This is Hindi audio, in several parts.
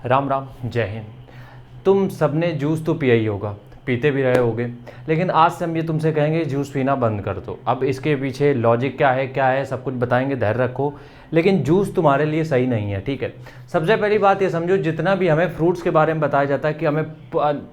राम राम, जय हिंद। तुम सबने जूस तो पिया ही होगा, पीते भी रहे होगे, लेकिन आज से हम ये तुमसे कहेंगे जूस पीना बंद कर दो। अब इसके पीछे लॉजिक क्या है सब कुछ बताएंगे, धैर्य रखो। लेकिन जूस तुम्हारे लिए सही नहीं है, ठीक है। सबसे पहली बात ये समझो, जितना भी हमें फ्रूट्स के बारे में बताया जाता है कि हमें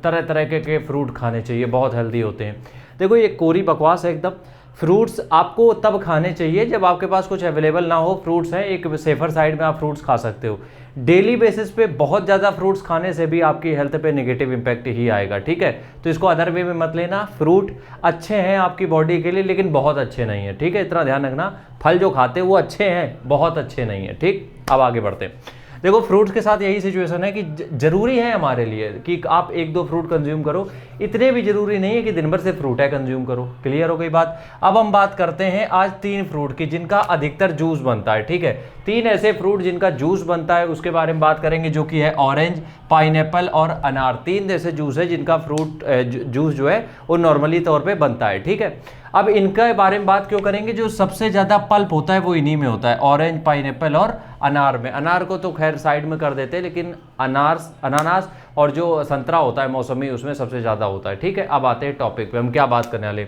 तरह तरह के फ्रूट खाने चाहिए, बहुत हेल्दी होते हैं, देखो ये कोरी बकवास है एकदम। फ्रूट्स आपको तब खाने चाहिए जब आपके पास कुछ अवेलेबल ना हो। फ्रूट्स हैं एक सेफर साइड में, आप फ्रूट्स खा सकते हो। डेली बेसिस पे बहुत ज़्यादा फ्रूट्स खाने से भी आपकी हेल्थ पे नेगेटिव इंपैक्ट ही आएगा, ठीक है। तो इसको अदर वे में मत लेना। फ्रूट अच्छे हैं आपकी बॉडी के लिए, लेकिन बहुत अच्छे नहीं है, ठीक है। इतना ध्यान रखना, फल जो खाते हैं वो अच्छे हैं, बहुत अच्छे नहीं है, ठीक। अब आगे बढ़ते हैं। देखो फ्रूट्स के साथ यही सिचुएशन है कि जरूरी है हमारे लिए कि आप एक दो फ्रूट कंज्यूम करो, इतने भी जरूरी नहीं है कि दिन भर से फ्रूट है कंज्यूम करो। क्लियर हो गई बात। अब हम बात करते हैं आज 3 फ्रूट की जिनका अधिकतर जूस बनता है, ठीक है। 3 ऐसे फ्रूट जिनका जूस बनता है उसके बारे में बात करेंगे, जो कि है ऑरेंज, पाइनएप्पल और अनार। 3 ऐसे जूस है जिनका फ्रूट जूस जो है वो नॉर्मली तौर पे बनता है, ठीक है। अब इनके बारे में बात क्यों करेंगे, जो सबसे ज़्यादा पल्प होता है वो इन्हीं में होता है, ऑरेंज, पाइनएप्पल और अनार में। अनार को तो खैर साइड में कर देते हैं, लेकिन अनानास और जो संतरा होता है मौसमी, उसमें सबसे ज़्यादा होता है, ठीक है। अब आते हैं टॉपिक पे, हम क्या बात करने वाले।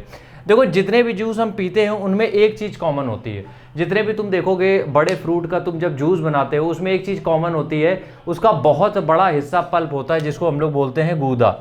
देखो जितने भी जूस हम पीते हैं उनमें एक चीज़ कॉमन होती है। जितने भी तुम देखोगे बड़े फ्रूट का तुम जब जूस बनाते हो उसमें एक चीज़ कॉमन होती है, उसका बहुत बड़ा हिस्सा पल्प होता है, जिसको हम लोग बोलते हैं गूदा।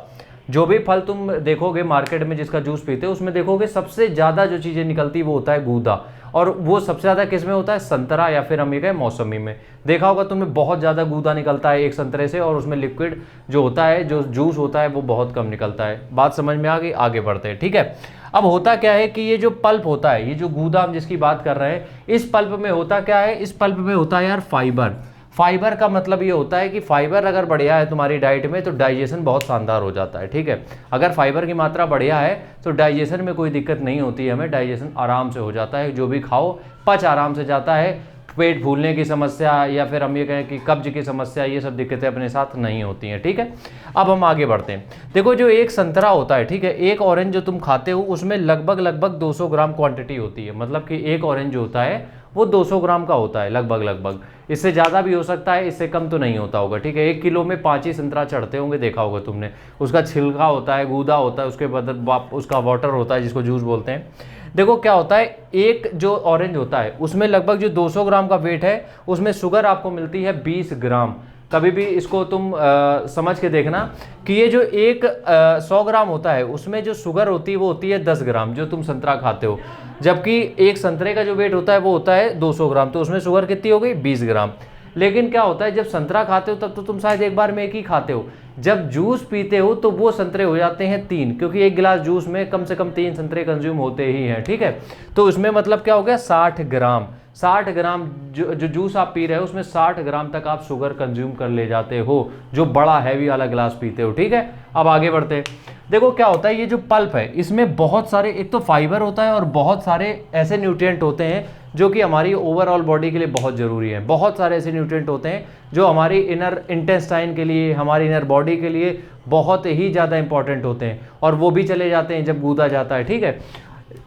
जो भी फल तुम देखोगे मार्केट में जिसका जूस पीते हो उसमें देखोगे सबसे ज़्यादा जो चीज़ें निकलती है वो होता है गूदा। और वो सबसे ज़्यादा किस में होता है, संतरा या फिर हम ये कहें मौसमी में। देखा होगा तुमने, बहुत ज़्यादा गूदा निकलता है एक संतरे से, और उसमें लिक्विड जो होता है, जो जूस होता है वो बहुत कम निकलता है। बात समझ में आ गई, आगे बढ़ते हैं, ठीक है। अब होता क्या है कि ये जो पल्प होता है, ये जो गूदा हम जिसकी बात कर रहे हैं, इस पल्प में होता क्या है, इस पल्प में होता है यार फाइबर। फाइबर का मतलब ये होता है कि फाइबर अगर बढ़िया है तुम्हारी डाइट में तो डाइजेशन बहुत शानदार हो जाता है, ठीक है। अगर फाइबर की मात्रा बढ़िया है तो डाइजेशन में कोई दिक्कत नहीं होती है हमें, डाइजेशन आराम से हो जाता है, जो भी खाओ पच आराम से जाता है। पेट फूलने की समस्या या फिर हम ये कहें कि कब्ज की समस्या, ये सब दिक्कतें अपने साथ नहीं होती हैं, ठीक है। अब हम आगे बढ़ते हैं। देखो जो एक संतरा होता है, ठीक है, एक ऑरेंज जो तुम खाते हो उसमें लगभग 200 ग्राम क्वांटिटी होती है। मतलब कि एक ऑरेंज जो होता है वो 200 ग्राम का होता है लगभग। इससे ज़्यादा भी हो सकता है, इससे कम तो नहीं होता होगा, ठीक है। 1 किलो में 5 ही संतरा चढ़ते होंगे, देखा होगा तुमने। उसका छिलका होता है, गूदा होता है, उसके बाद उसका वाटर होता है जिसको जूस बोलते हैं। देखो क्या होता है, एक जो ऑरेंज होता है उसमें लगभग जो 200 ग्राम का वेट है उसमें शुगर आपको मिलती है 20 ग्राम। कभी भी इसको तुम समझ के देखना कि ये जो एक 100 ग्राम होता है उसमें जो शुगर होती है वो होती है 10 ग्राम, जो तुम संतरा खाते हो। जबकि एक संतरे का जो वेट होता है वो होता है 200 ग्राम, तो उसमें शुगर कितनी हो गई, 20 ग्राम। लेकिन क्या होता है, जब संतरा खाते हो तब तो तुम शायद एक बार में एक ही खाते हो, जब जूस पीते हो तो वो संतरे हो जाते हैं 3, क्योंकि एक गिलास जूस में कम से कम 3 संतरे कंज्यूम होते ही हैं, ठीक है। तो उसमें मतलब क्या हो गया, 60 ग्राम। 60 ग्राम जो जूस आप पी रहे हो उसमें 60 ग्राम तक आप शुगर कंज्यूम कर ले जाते हो, जो बड़ा हैवी वाला गिलास पीते हो, ठीक है। अब आगे बढ़ते हैं। देखो क्या होता है, ये जो पल्प है इसमें बहुत सारे, एक तो फाइबर होता है और बहुत सारे ऐसे न्यूट्रिएंट होते हैं जो कि हमारी ओवरऑल बॉडी के लिए बहुत ज़रूरी है। बहुत सारे ऐसे न्यूट्रिएंट होते हैं जो हमारी इनर इंटेस्टाइन के लिए, हमारी इनर बॉडी के लिए बहुत ही ज़्यादा इंपॉर्टेंट होते हैं, और वो भी चले जाते हैं जब गूदा जाता है, ठीक है।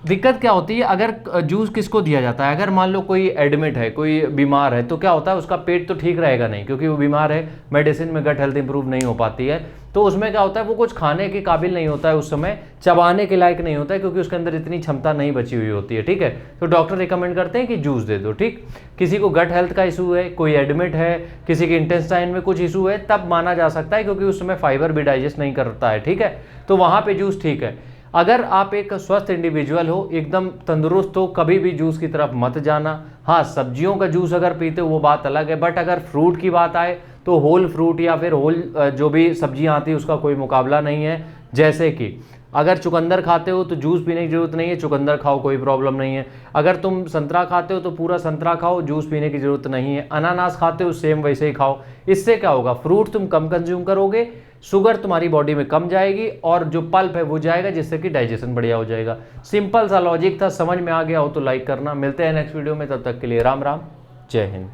दिक्कत क्या होती है, अगर जूस किसको दिया जाता है, अगर मान लो कोई एडमिट है, कोई बीमार है, तो क्या होता है उसका पेट तो ठीक रहेगा नहीं, क्योंकि वो बीमार है, मेडिसिन में गट हेल्थ इंप्रूव नहीं हो पाती है, तो उसमें क्या होता है वो कुछ खाने के काबिल नहीं होता है, उस समय चबाने के लायक नहीं होता है, क्योंकि उसके अंदर इतनी क्षमता नहीं बची हुई होती है, ठीक है। तो डॉक्टर रिकमेंड करते हैं कि जूस दे दो, ठीक। किसी को गट हेल्थ का इशू है, कोई एडमिट है, किसी के इंटेस्टाइन में कुछ इशू है, तब माना जा सकता है, क्योंकि उस समय फाइबर भी डाइजेस्ट नहीं करता है, ठीक है। तो वहाँ पे जूस ठीक है। अगर आप एक स्वस्थ इंडिविजुअल हो, एकदम तंदुरुस्त हो, कभी भी जूस की तरफ मत जाना। हाँ, सब्जियों का जूस अगर पीते हो वो बात अलग है, बट अगर फ्रूट की बात आए तो होल फ्रूट या फिर होल जो भी सब्जियां आती है उसका कोई मुकाबला नहीं है। जैसे कि अगर चुकंदर खाते हो तो जूस पीने की जरूरत नहीं है, चुकंदर खाओ, कोई प्रॉब्लम नहीं है। अगर तुम संतरा खाते हो तो पूरा संतरा खाओ, जूस पीने की जरूरत नहीं है। अनानास खाते हो सेम वैसे ही खाओ। इससे क्या होगा, फ्रूट तुम कम कंज्यूम करोगे, शुगर तुम्हारी बॉडी में कम जाएगी, और जो पल्प है वो जाएगा, जिससे कि डाइजेशन बढ़िया हो जाएगा। सिंपल सा लॉजिक था, समझ में आ गया हो तो लाइक करना। मिलते हैं नेक्स्ट वीडियो में, तब तक के लिए राम राम, जय हिंद।